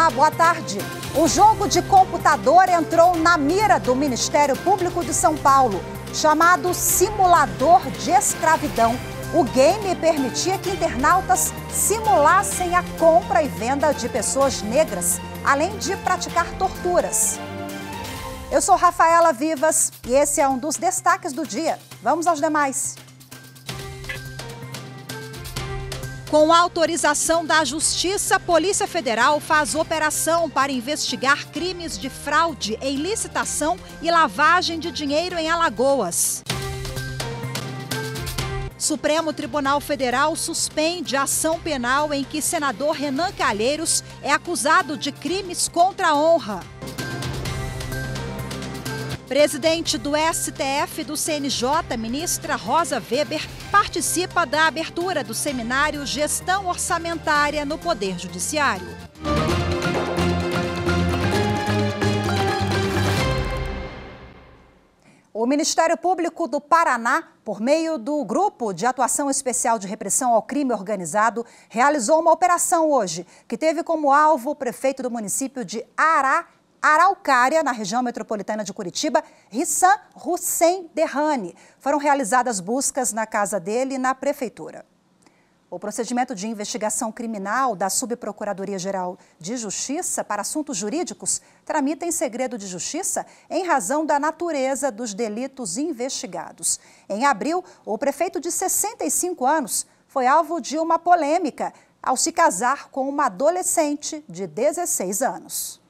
Olá, boa tarde. O jogo de computador entrou na mira do Ministério Público de São Paulo, chamado Simulador de Escravidão. O game permitia que internautas simulassem a compra e venda de pessoas negras, além de praticar torturas. Eu sou Rafaela Vivas e esse é um dos destaques do dia. Vamos aos demais. Com autorização da Justiça, a Polícia Federal faz operação para investigar crimes de fraude em licitação e lavagem de dinheiro em Alagoas. Supremo Tribunal Federal suspende a ação penal em que senador Renan Calheiros é acusado de crimes contra a honra. Presidente do STF e do CNJ, ministra Rosa Weber, participa da abertura do seminário Gestão Orçamentária no Poder Judiciário. O Ministério Público do Paraná, por meio do Grupo de Atuação Especial de Repressão ao Crime Organizado, realizou uma operação hoje, que teve como alvo o prefeito do município de Araucária, na região metropolitana de Curitiba, Hissan Hussein Derrani. Foram realizadas buscas na casa dele e na prefeitura. O procedimento de investigação criminal da Subprocuradoria-Geral de Justiça para Assuntos Jurídicos tramita em segredo de justiça em razão da natureza dos delitos investigados. Em abril, o prefeito de 65 anos foi alvo de uma polêmica ao se casar com uma adolescente de 16 anos.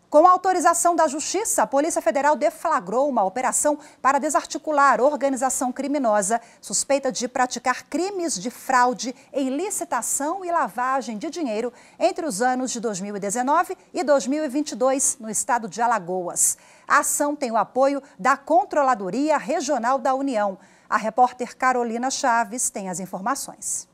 Com a autorização da Justiça, a Polícia Federal deflagrou uma operação para desarticular organização criminosa suspeita de praticar crimes de fraude em licitação e lavagem de dinheiro entre os anos de 2019 e 2022 no estado de Alagoas. A ação tem o apoio da Controladoria Regional da União. A repórter Carolina Chaves tem as informações.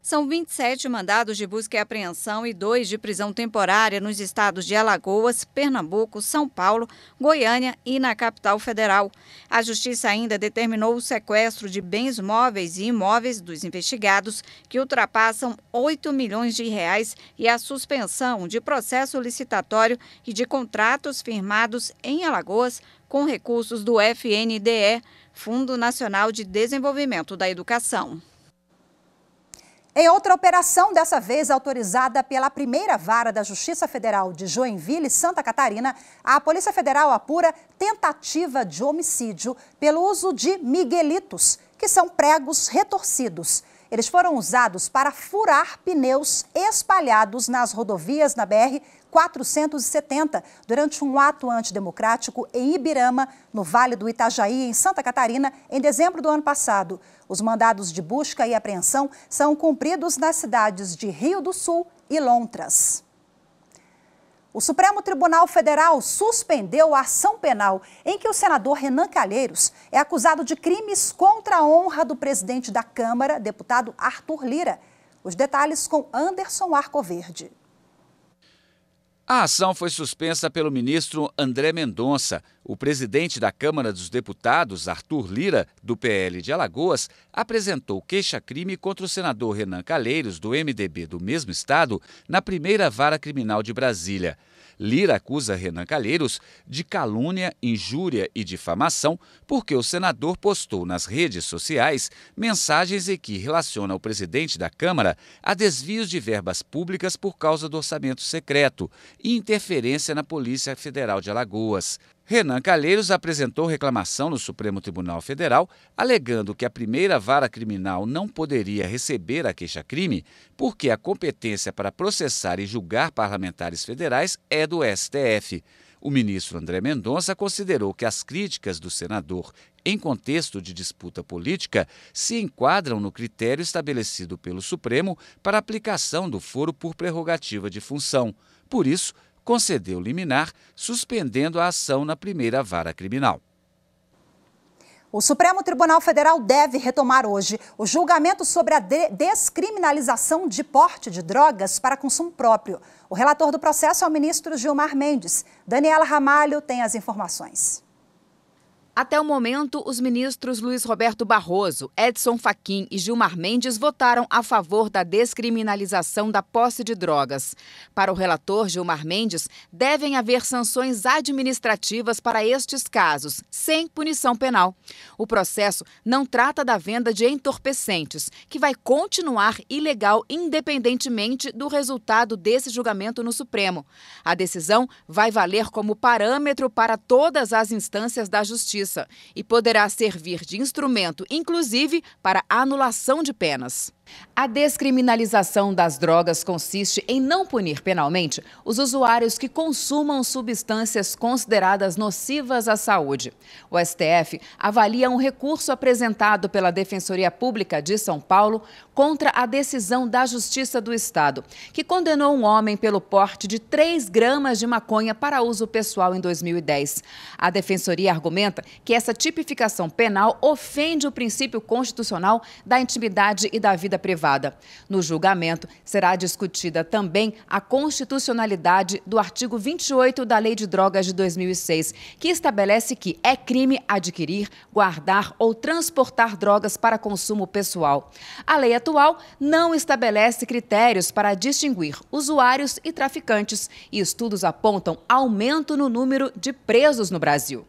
São 27 mandados de busca e apreensão e 2 de prisão temporária nos estados de Alagoas, Pernambuco, São Paulo, Goiânia e na capital federal. A Justiça ainda determinou o sequestro de bens móveis e imóveis dos investigados, que ultrapassam 8 milhões de reais, e a suspensão de processo licitatório e de contratos firmados em Alagoas com recursos do FNDE, Fundo Nacional de Desenvolvimento da Educação. Em outra operação, dessa vez autorizada pela primeira vara da Justiça Federal de Joinville, Santa Catarina, a Polícia Federal apura tentativa de homicídio pelo uso de miguelitos, que são pregos retorcidos. Eles foram usados para furar pneus espalhados nas rodovias na BR-470 durante um ato antidemocrático em Ibirama, no Vale do Itajaí, em Santa Catarina, em dezembro do ano passado. Os mandados de busca e apreensão são cumpridos nas cidades de Rio do Sul e Lontras. O Supremo Tribunal Federal suspendeu a ação penal em que o senador Renan Calheiros é acusado de crimes contra a honra do presidente da Câmara, deputado Arthur Lira. Os detalhes com Anderson Arcoverde. A ação foi suspensa pelo ministro André Mendonça. O presidente da Câmara dos Deputados, Arthur Lira, do PL de Alagoas, apresentou queixa-crime contra o senador Renan Calheiros, do MDB do mesmo estado, na primeira vara criminal de Brasília. Lira acusa Renan Calheiros de calúnia, injúria e difamação porque o senador postou nas redes sociais mensagens em que relaciona o presidente da Câmara a desvios de verbas públicas por causa do orçamento secreto e interferência na Polícia Federal de Alagoas. Renan Calheiros apresentou reclamação no Supremo Tribunal Federal, alegando que a primeira vara criminal não poderia receber a queixa-crime porque a competência para processar e julgar parlamentares federais é do STF. O ministro André Mendonça considerou que as críticas do senador em contexto de disputa política se enquadram no critério estabelecido pelo Supremo para aplicação do foro por prerrogativa de função. Por isso, concedeu liminar, suspendendo a ação na primeira vara criminal. O Supremo Tribunal Federal deve retomar hoje o julgamento sobre a descriminalização de porte de drogas para consumo próprio. O relator do processo é o ministro Gilmar Mendes. Daniela Ramalho tem as informações. Até o momento, os ministros Luiz Roberto Barroso, Edson Fachin e Gilmar Mendes votaram a favor da descriminalização da posse de drogas. Para o relator Gilmar Mendes, devem haver sanções administrativas para estes casos, sem punição penal. O processo não trata da venda de entorpecentes, que vai continuar ilegal independentemente do resultado desse julgamento no Supremo. A decisão vai valer como parâmetro para todas as instâncias da Justiça e poderá servir de instrumento, inclusive, para anulação de penas. A descriminalização das drogas consiste em não punir penalmente os usuários que consumam substâncias consideradas nocivas à saúde. O STF avalia um recurso apresentado pela Defensoria Pública de São Paulo contra a decisão da Justiça do Estado, que condenou um homem pelo porte de 3 gramas de maconha para uso pessoal em 2010. A Defensoria argumenta que essa tipificação penal ofende o princípio constitucional da intimidade e da vida privada. No julgamento, será discutida também a constitucionalidade do artigo 28 da Lei de Drogas de 2006, que estabelece que é crime adquirir, guardar ou transportar drogas para consumo pessoal. A lei atual não estabelece critérios para distinguir usuários e traficantes, e estudos apontam aumento no número de presos no Brasil.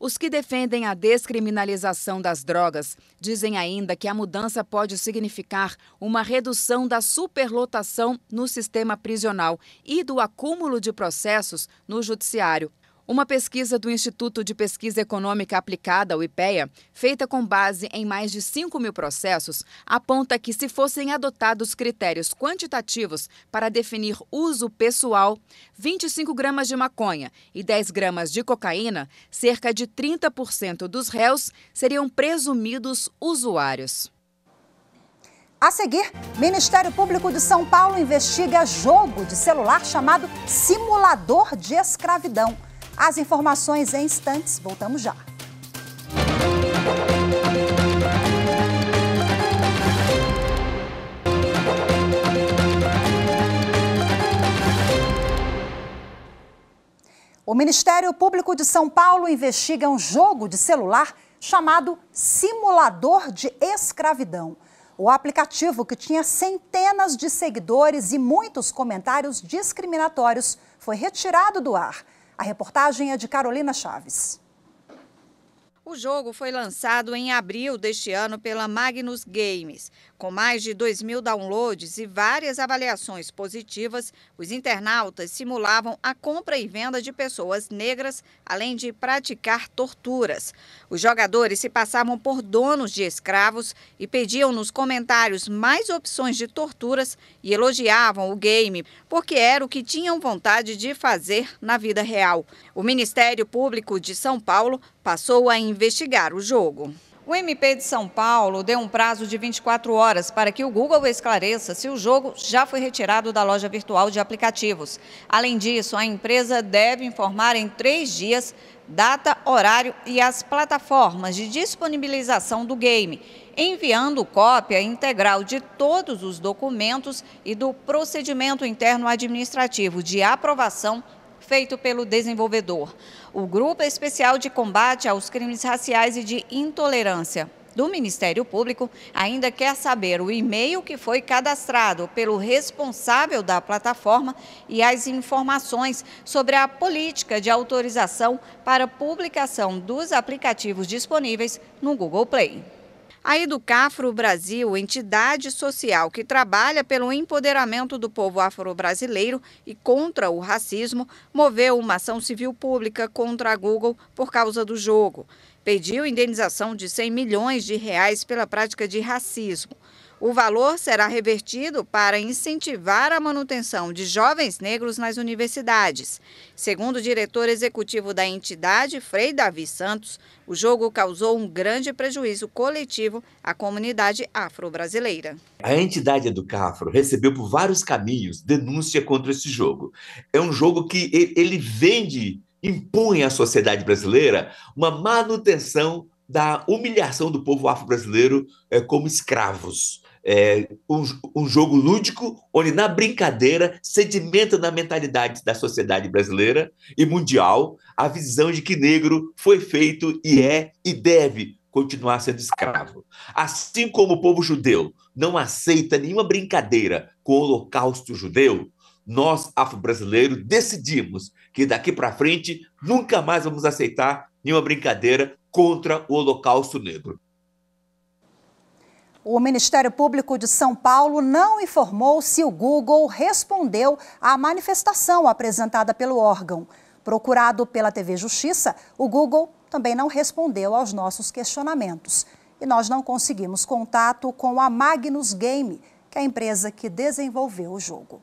Os que defendem a descriminalização das drogas dizem ainda que a mudança pode significar uma redução da superlotação no sistema prisional e do acúmulo de processos no judiciário. Uma pesquisa do Instituto de Pesquisa Econômica Aplicada, o IPEA, feita com base em mais de 5 mil processos, aponta que, se fossem adotados critérios quantitativos para definir uso pessoal, 25 gramas de maconha e 10 gramas de cocaína, cerca de 30% dos réus seriam presumidos usuários. A seguir, Ministério Público de São Paulo investiga jogo de celular chamado Simulador de Escravidão. As informações em instantes, voltamos já. O Ministério Público de São Paulo investiga um jogo de celular chamado Simulador de Escravidão. O aplicativo, que tinha centenas de seguidores e muitos comentários discriminatórios, foi retirado do ar. A reportagem é de Carolina Chaves. O jogo foi lançado em abril deste ano pela Magnus Games. Com mais de 2.000 downloads e várias avaliações positivas, os internautas simulavam a compra e venda de pessoas negras, além de praticar torturas. Os jogadores se passavam por donos de escravos e pediam nos comentários mais opções de torturas e elogiavam o game, porque era o que tinham vontade de fazer na vida real. O Ministério Público de São Paulo passou a investigar o jogo. O MP de São Paulo deu um prazo de 24 horas para que o Google esclareça se o jogo já foi retirado da loja virtual de aplicativos. Além disso, a empresa deve informar em 3 dias data, horário e as plataformas de disponibilização do game, enviando cópia integral de todos os documentos e do procedimento interno administrativo de aprovação feito pelo desenvolvedor. O Grupo Especial de Combate aos Crimes Raciais e de Intolerância do Ministério Público ainda quer saber o e-mail que foi cadastrado pelo responsável da plataforma e as informações sobre a política de autorização para publicação dos aplicativos disponíveis no Google Play. A Educafro Brasil, entidade social que trabalha pelo empoderamento do povo afro-brasileiro e contra o racismo, moveu uma ação civil pública contra a Google por causa do jogo. Pediu indenização de R$100 milhões pela prática de racismo. O valor será revertido para incentivar a manutenção de jovens negros nas universidades. Segundo o diretor executivo da entidade, Frei Davi Santos, o jogo causou um grande prejuízo coletivo à comunidade afro-brasileira. A entidade Educafro recebeu por vários caminhos denúncia contra esse jogo. É um jogo que ele impõe à sociedade brasileira uma manutenção da humilhação do povo afro-brasileiro como escravos. um jogo lúdico, onde na brincadeira sedimenta na mentalidade da sociedade brasileira e mundial a visão de que negro foi feito e deve continuar sendo escravo. Assim como o povo judeu não aceita nenhuma brincadeira com o Holocausto judeu, nós, afro-brasileiros, decidimos que daqui para frente nunca mais vamos aceitar nenhuma brincadeira contra o Holocausto negro. O Ministério Público de São Paulo não informou se o Google respondeu à manifestação apresentada pelo órgão. Procurado pela TV Justiça, o Google também não respondeu aos nossos questionamentos. E nós não conseguimos contato com a Magnus Game, que é a empresa que desenvolveu o jogo.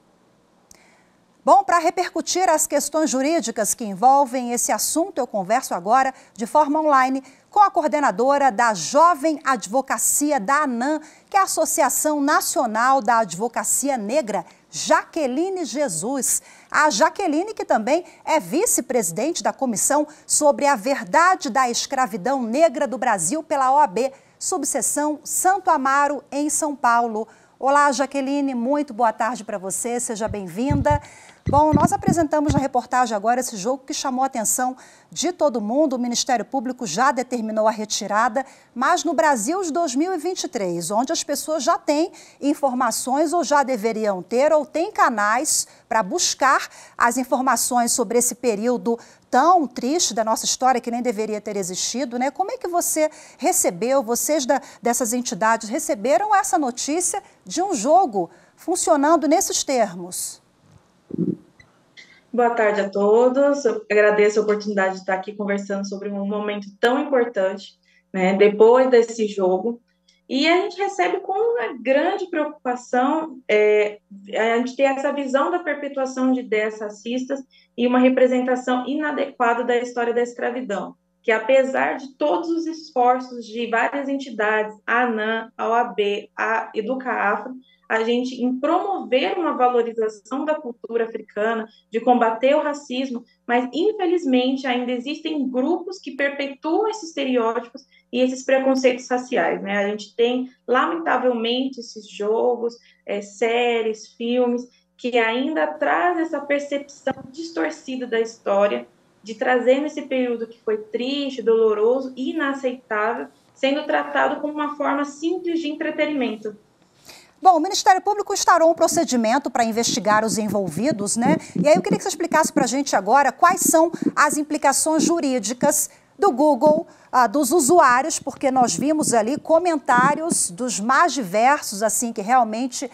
Bom, para repercutir as questões jurídicas que envolvem esse assunto, eu converso agora de forma online com a coordenadora da Jovem Advocacia da ANAM, que é a Associação Nacional da Advocacia Negra, Jaqueline Jesus. A Jaqueline, que também é vice-presidente da Comissão sobre a Verdade da Escravidão Negra do Brasil pela OAB, subseção Santo Amaro, em São Paulo. Olá, Jaqueline, muito boa tarde para você, seja bem-vinda. Bom, nós apresentamos na reportagem agora esse jogo que chamou a atenção de todo mundo. O Ministério Público já determinou a retirada, mas no Brasil de 2023, onde as pessoas já têm informações ou já deveriam ter, ou têm canais para buscar as informações sobre esse período tão triste da nossa história que nem deveria ter existido, né? Como é que você recebeu, vocês dessas entidades receberam essa notícia de um jogo funcionando nesses termos? Boa tarde a todos, eu agradeço a oportunidade de estar aqui conversando sobre um momento tão importante, né, depois desse jogo, e a gente recebe com uma grande preocupação a gente ter essa visão da perpetuação de ideias racistas e uma representação inadequada da história da escravidão, que apesar de todos os esforços de várias entidades, a ANAM, a OAB, a EducaAfro, a gente em promover uma valorização da cultura africana, de combater o racismo, mas infelizmente ainda existem grupos que perpetuam esses estereótipos e esses preconceitos raciais, né? A gente tem, lamentavelmente, esses jogos, séries, filmes, que ainda trazem essa percepção distorcida da história, de trazer nesse período que foi triste, doloroso e inaceitável, sendo tratado como uma forma simples de entretenimento. Bom, o Ministério Público instaurou um procedimento para investigar os envolvidos, né? E aí eu queria que você explicasse para a gente agora quais são as implicações jurídicas do Google, dos usuários, porque nós vimos ali comentários dos mais diversos, assim, que realmente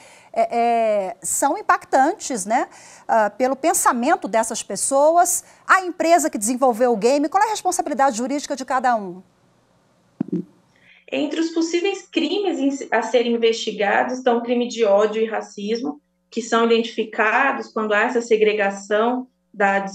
são impactantes, né? Pelo pensamento dessas pessoas, a empresa que desenvolveu o game, qual é a responsabilidade jurídica de cada um? Entre os possíveis crimes a serem investigados estão o crime de ódio e racismo, que são identificados quando há essa segregação, da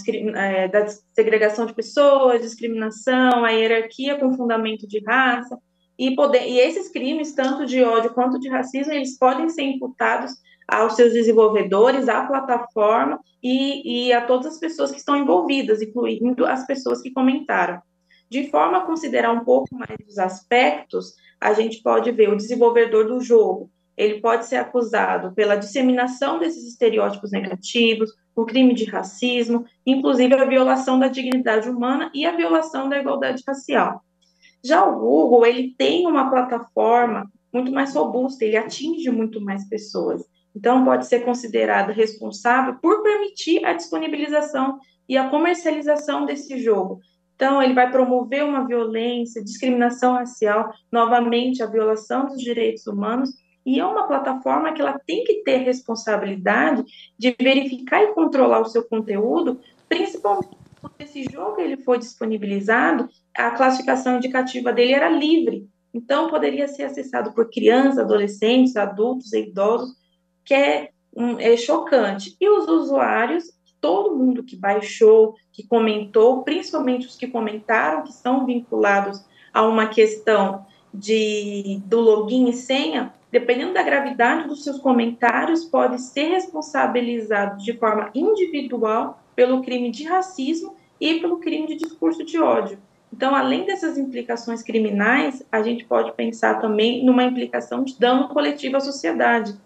segregação de pessoas, discriminação, a hierarquia com fundamento de raça, e esses crimes, tanto de ódio quanto de racismo, eles podem ser imputados aos seus desenvolvedores, à plataforma e a todas as pessoas que estão envolvidas, incluindo as pessoas que comentaram. De forma a considerar um pouco mais dos aspectos, a gente pode ver o desenvolvedor do jogo, ele pode ser acusado pela disseminação desses estereótipos negativos, o crime de racismo, inclusive a violação da dignidade humana e a violação da igualdade racial. Já o Google, ele tem uma plataforma muito mais robusta, ele atinge muito mais pessoas. Então, pode ser considerado responsável por permitir a disponibilização e a comercialização desse jogo. Então, ele vai promover uma violência, discriminação racial, novamente a violação dos direitos humanos, e é uma plataforma que ela tem que ter responsabilidade de verificar e controlar o seu conteúdo, principalmente quando esse jogo ele foi disponibilizado, a classificação indicativa dele era livre, então poderia ser acessado por crianças, adolescentes, adultos e idosos, que é chocante. E os usuários, todo mundo que baixou, que comentou, principalmente os que comentaram, que são vinculados a uma questão do login e senha, dependendo da gravidade dos seus comentários, pode ser responsabilizado de forma individual pelo crime de racismo e pelo crime de discurso de ódio. Então, além dessas implicações criminais, a gente pode pensar também numa implicação de dano coletivo à sociedade.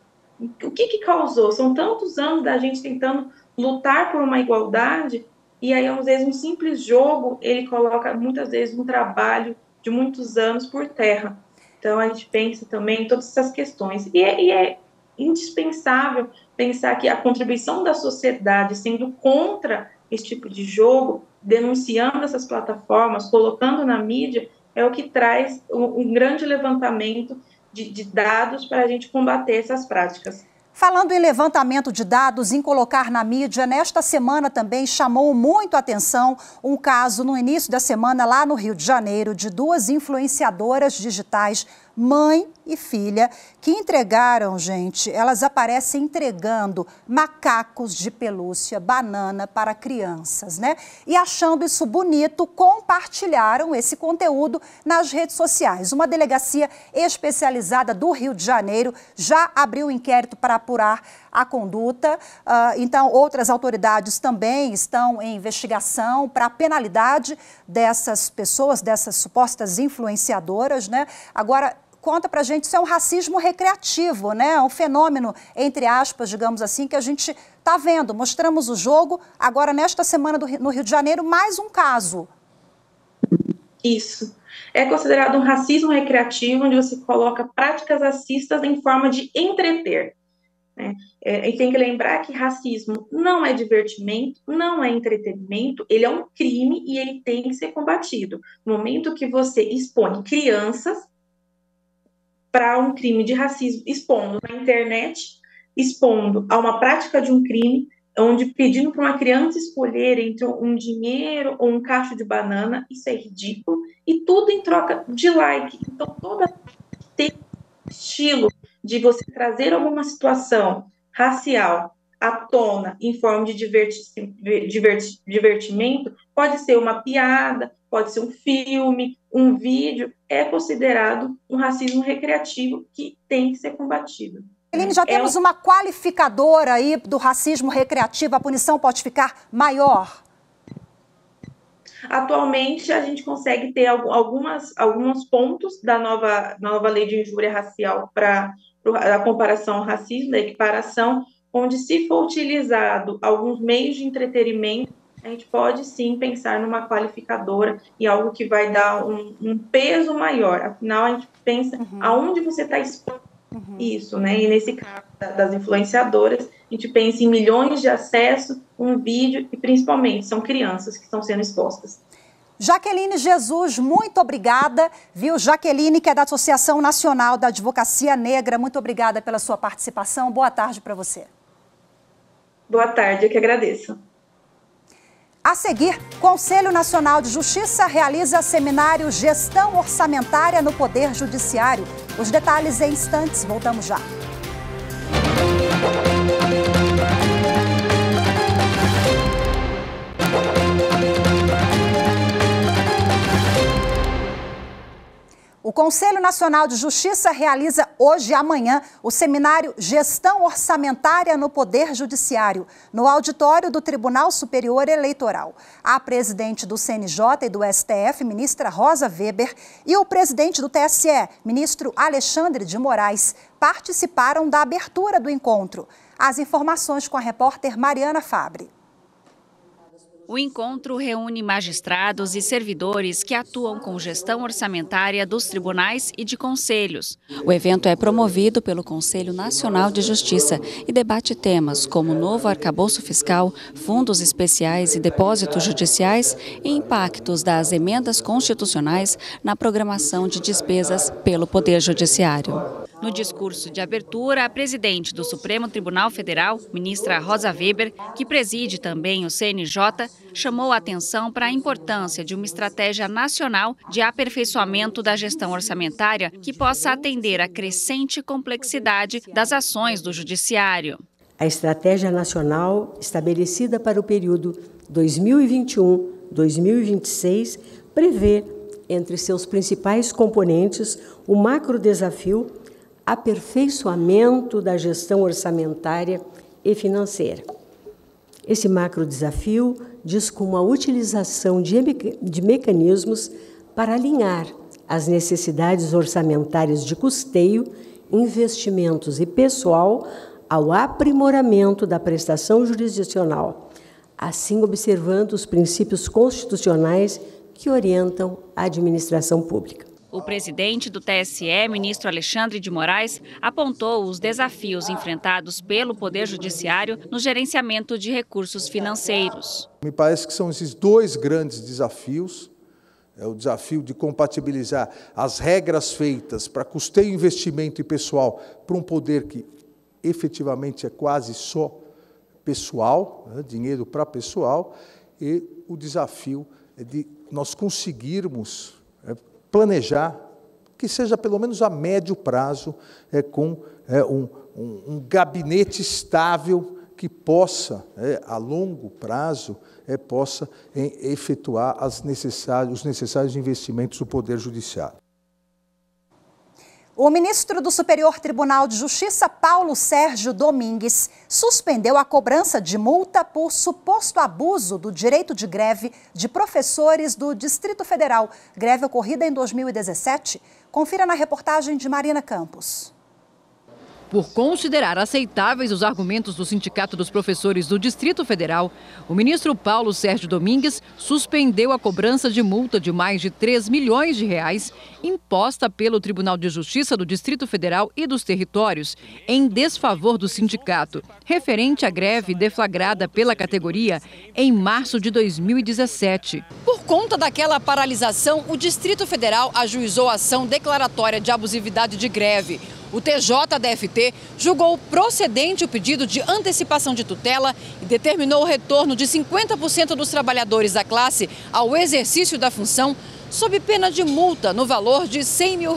O que causou? São tantos anos da gente tentando lutar por uma igualdade, e aí, às vezes, um simples jogo, ele coloca, muitas vezes, um trabalho de muitos anos por terra. Então, a gente pensa também em todas essas questões. E é indispensável pensar que a contribuição da sociedade sendo contra esse tipo de jogo, denunciando essas plataformas, colocando na mídia, é o que traz um grande levantamento de dados para a gente combater essas práticas. Falando em levantamento de dados, em colocar na mídia, nesta semana também chamou muito a atenção um caso no início da semana lá no Rio de Janeiro de 2 influenciadoras digitais, mãe e filha, que entregaram, gente, elas aparecem entregando macacos de pelúcia, banana para crianças, né? E achando isso bonito, compartilharam esse conteúdo nas redes sociais. Uma delegacia especializada do Rio de Janeiro já abriu inquérito para apurar a conduta. Então, outras autoridades também estão em investigação para a penalidade dessas pessoas, dessas supostas influenciadoras, né? Agora, conta pra gente, isso é um racismo recreativo, né? Um fenômeno, entre aspas, digamos assim, que a gente está vendo. Mostramos o jogo, agora nesta semana no Rio de Janeiro, mais um caso. Isso. É considerado um racismo recreativo, onde você coloca práticas racistas em forma de entreter. Né? E tem que lembrar que racismo não é divertimento, não é entretenimento, ele é um crime e ele tem que ser combatido. No momento que você expõe crianças para um crime de racismo, expondo na internet, expondo a uma prática de um crime, onde pedindo para uma criança escolher entre um dinheiro ou um cacho de banana, isso é ridículo, e tudo em troca de like. Então, toda tem estilo de você trazer alguma situação racial à tona em forma de divertimento, pode ser uma piada, pode ser um filme, um vídeo, é considerado um racismo recreativo que tem que ser combatido. Eline, já temos uma qualificadora aí do racismo recreativo, a punição pode ficar maior? Atualmente, a gente consegue ter alguns pontos da nova lei de injúria racial para a comparação ao racismo, da equiparação, onde, se for utilizado alguns meios de entretenimento, a gente pode sim pensar numa qualificadora e algo que vai dar um peso maior. Afinal, a gente pensa aonde você está expondo isso, né? E nesse caso das influenciadoras, a gente pensa em milhões de acessos, um vídeo, e principalmente são crianças que estão sendo expostas. Jaqueline Jesus, muito obrigada, viu? Jaqueline, que é da Associação Nacional da Advocacia Negra, muito obrigada pela sua participação. Boa tarde para você. Boa tarde, eu que agradeço. A seguir, Conselho Nacional de Justiça realiza seminário Gestão Orçamentária no Poder Judiciário. Os detalhes em instantes, voltamos já. O Conselho Nacional de Justiça realiza hoje e amanhã o seminário Gestão Orçamentária no Poder Judiciário, no auditório do Tribunal Superior Eleitoral. A presidente do CNJ e do STF, ministra Rosa Weber, e o presidente do TSE, ministro Alexandre de Moraes, participaram da abertura do encontro. As informações com a repórter Mariana Fabre. O encontro reúne magistrados e servidores que atuam com gestão orçamentária dos tribunais e de conselhos. O evento é promovido pelo Conselho Nacional de Justiça e debate temas como novo arcabouço fiscal, fundos especiais e depósitos judiciais e impactos das emendas constitucionais na programação de despesas pelo Poder Judiciário. No discurso de abertura, a presidente do Supremo Tribunal Federal, ministra Rosa Weber, que preside também o CNJ, chamou a atenção para a importância de uma estratégia nacional de aperfeiçoamento da gestão orçamentária que possa atender à crescente complexidade das ações do Judiciário. A estratégia nacional estabelecida para o período 2021-2026 prevê, entre seus principais componentes, o macrodesafio aperfeiçoamento da gestão orçamentária e financeira. Esse macro desafio diz com a utilização de mecanismos para alinhar as necessidades orçamentárias de custeio, investimentos e pessoal ao aprimoramento da prestação jurisdicional, assim observando os princípios constitucionais que orientam a administração pública. O presidente do TSE, ministro Alexandre de Moraes, apontou os desafios enfrentados pelo Poder Judiciário no gerenciamento de recursos financeiros. Me parece que são esses dois grandes desafios. É o desafio de compatibilizar as regras feitas para custeio, investimento e pessoal para um poder que efetivamente é quase só pessoal, né, dinheiro para pessoal, e o desafio é de nós conseguirmos planejar, que seja pelo menos a médio prazo, com um gabinete estável que possa, a longo prazo, possa efetuar os necessários investimentos do Poder Judiciário. O ministro do Superior Tribunal de Justiça, Paulo Sérgio Domingues, suspendeu a cobrança de multa por suposto abuso do direito de greve de professores do Distrito Federal, greve ocorrida em 2017. Confira na reportagem de Marina Campos. Por considerar aceitáveis os argumentos do Sindicato dos Professores do Distrito Federal, o ministro Paulo Sérgio Domingues suspendeu a cobrança de multa de mais de 3 milhões de reais imposta pelo Tribunal de Justiça do Distrito Federal e dos Territórios em desfavor do sindicato, referente à greve deflagrada pela categoria em março de 2017. Por conta daquela paralisação, o Distrito Federal ajuizou a ação declaratória de abusividade de greve. O TJDFT julgou procedente o pedido de antecipação de tutela e determinou o retorno de 50% dos trabalhadores da classe ao exercício da função, sob pena de multa no valor de R$100 mil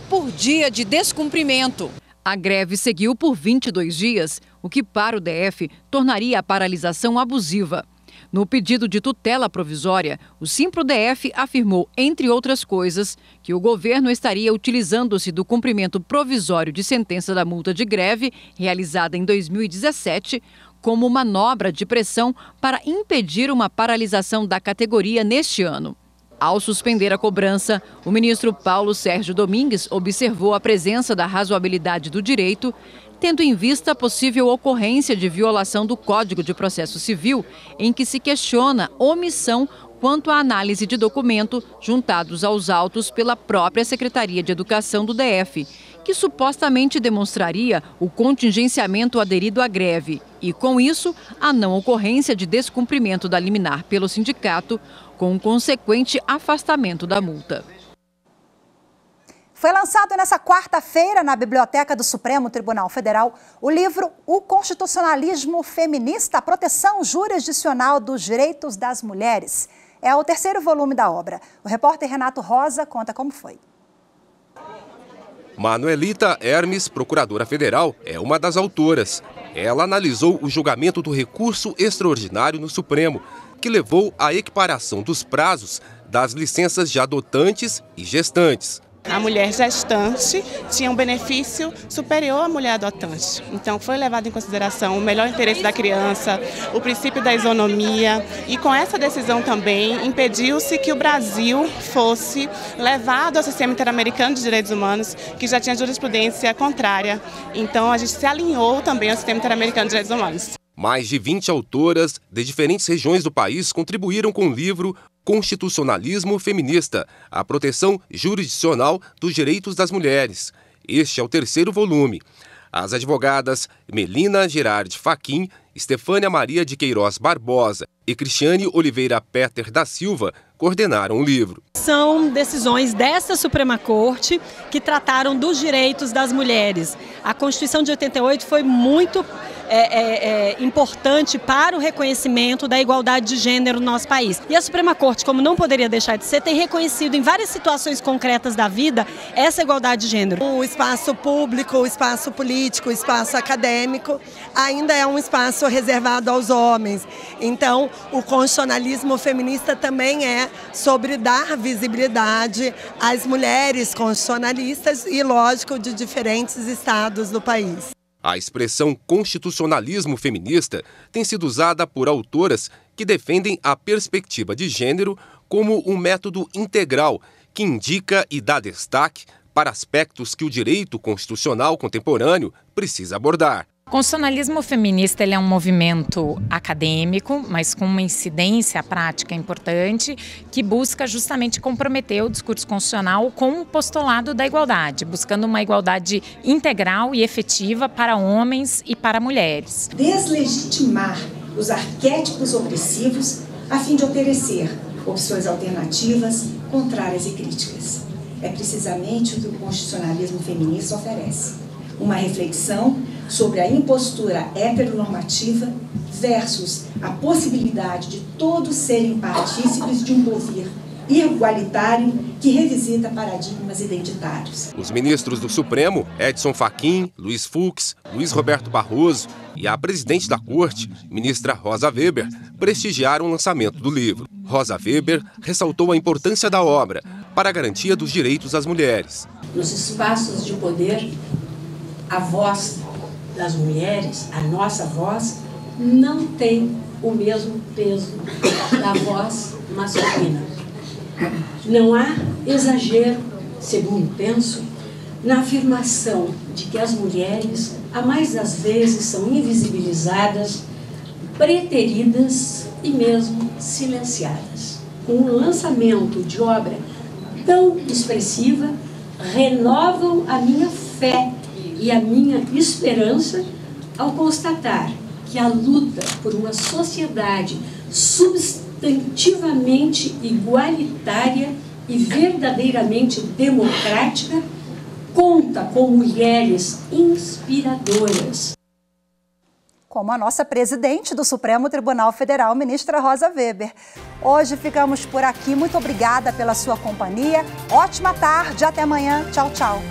por dia de descumprimento. A greve seguiu por 22 dias, o que para o DF tornaria a paralisação abusiva. No pedido de tutela provisória, o Simpro-DF afirmou, entre outras coisas, que o governo estaria utilizando-se do cumprimento provisório de sentença da multa de greve, realizada em 2017, como manobra de pressão para impedir uma paralisação da categoria neste ano. Ao suspender a cobrança, o ministro Paulo Sérgio Domingues observou a presença da razoabilidade do direito, tendo em vista a possível ocorrência de violação do Código de Processo Civil, em que se questiona omissão quanto à análise de documento juntados aos autos pela própria Secretaria de Educação do DF, que supostamente demonstraria o contingenciamento aderido à greve e, com isso, a não ocorrência de descumprimento da liminar pelo sindicato, com um consequente afastamento da multa. Foi lançado nesta quarta-feira na Biblioteca do Supremo Tribunal Federal o livro O Constitucionalismo Feminista, a Proteção Jurisdicional dos Direitos das Mulheres. É o terceiro volume da obra. O repórter Renato Rosa conta como foi. Manuelita Hermes, procuradora federal, é uma das autoras. Ela analisou o julgamento do recurso extraordinário no Supremo, que levou à equiparação dos prazos das licenças de adotantes e gestantes. A mulher gestante tinha um benefício superior à mulher adotante. Então foi levado em consideração o melhor interesse da criança, o princípio da isonomia, e com essa decisão também impediu-se que o Brasil fosse levado ao sistema interamericano de direitos humanos, que já tinha jurisprudência contrária. Então a gente se alinhou também ao sistema interamericano de direitos humanos. Mais de 20 autoras de diferentes regiões do país contribuíram com o livro Constitucionalismo Feminista, a proteção jurisdicional dos direitos das mulheres. Este é o terceiro volume. As advogadas Melina Gerardi Fachin, Estefânia Maria de Queiroz Barbosa e Cristiane Oliveira Peter da Silva coordenaram o livro. São decisões desta Suprema Corte que trataram dos direitos das mulheres. A Constituição de 88 foi muito importante para o reconhecimento da igualdade de gênero no nosso país. E a Suprema Corte, como não poderia deixar de ser, tem reconhecido em várias situações concretas da vida essa igualdade de gênero. O espaço público, o espaço político, o espaço acadêmico ainda é um espaço reservado aos homens. Então, o constitucionalismo feminista também é sobre dar visibilidade às mulheres constitucionalistas e, lógico, de diferentes estados do país. A expressão constitucionalismo feminista tem sido usada por autoras que defendem a perspectiva de gênero como um método integral que indica e dá destaque para aspectos que o direito constitucional contemporâneo precisa abordar. O constitucionalismo feminista ele é um movimento acadêmico, mas com uma incidência prática importante, que busca justamente comprometer o discurso constitucional com o postulado da igualdade, buscando uma igualdade integral e efetiva para homens e para mulheres. Deslegitimar os arquétipos opressivos a fim de oferecer opções alternativas, contrárias e críticas. É precisamente o que o constitucionalismo feminista oferece. Uma reflexão sobre a impostura heteronormativa versus a possibilidade de todos serem partícipes de um porvir igualitário que revisita paradigmas identitários. Os ministros do Supremo, Edson Fachin, Luiz Fux, Luiz Roberto Barroso e a presidente da Corte, ministra Rosa Weber, prestigiaram o lançamento do livro. Rosa Weber ressaltou a importância da obra para a garantia dos direitos das mulheres. Nos espaços de poder, a voz das mulheres, a nossa voz, não tem o mesmo peso da voz masculina. Não há exagero, segundo penso, na afirmação de que as mulheres, a mais das vezes, são invisibilizadas, preteridas e mesmo silenciadas. Com o lançamento de obra tão expressiva, renovam a minha fé e a minha esperança ao constatar que a luta por uma sociedade substantivamente igualitária e verdadeiramente democrática conta com mulheres inspiradoras. Como a nossa presidente do Supremo Tribunal Federal, ministra Rosa Weber. Hoje ficamos por aqui. Muito obrigada pela sua companhia. Ótima tarde. Até amanhã. Tchau, tchau.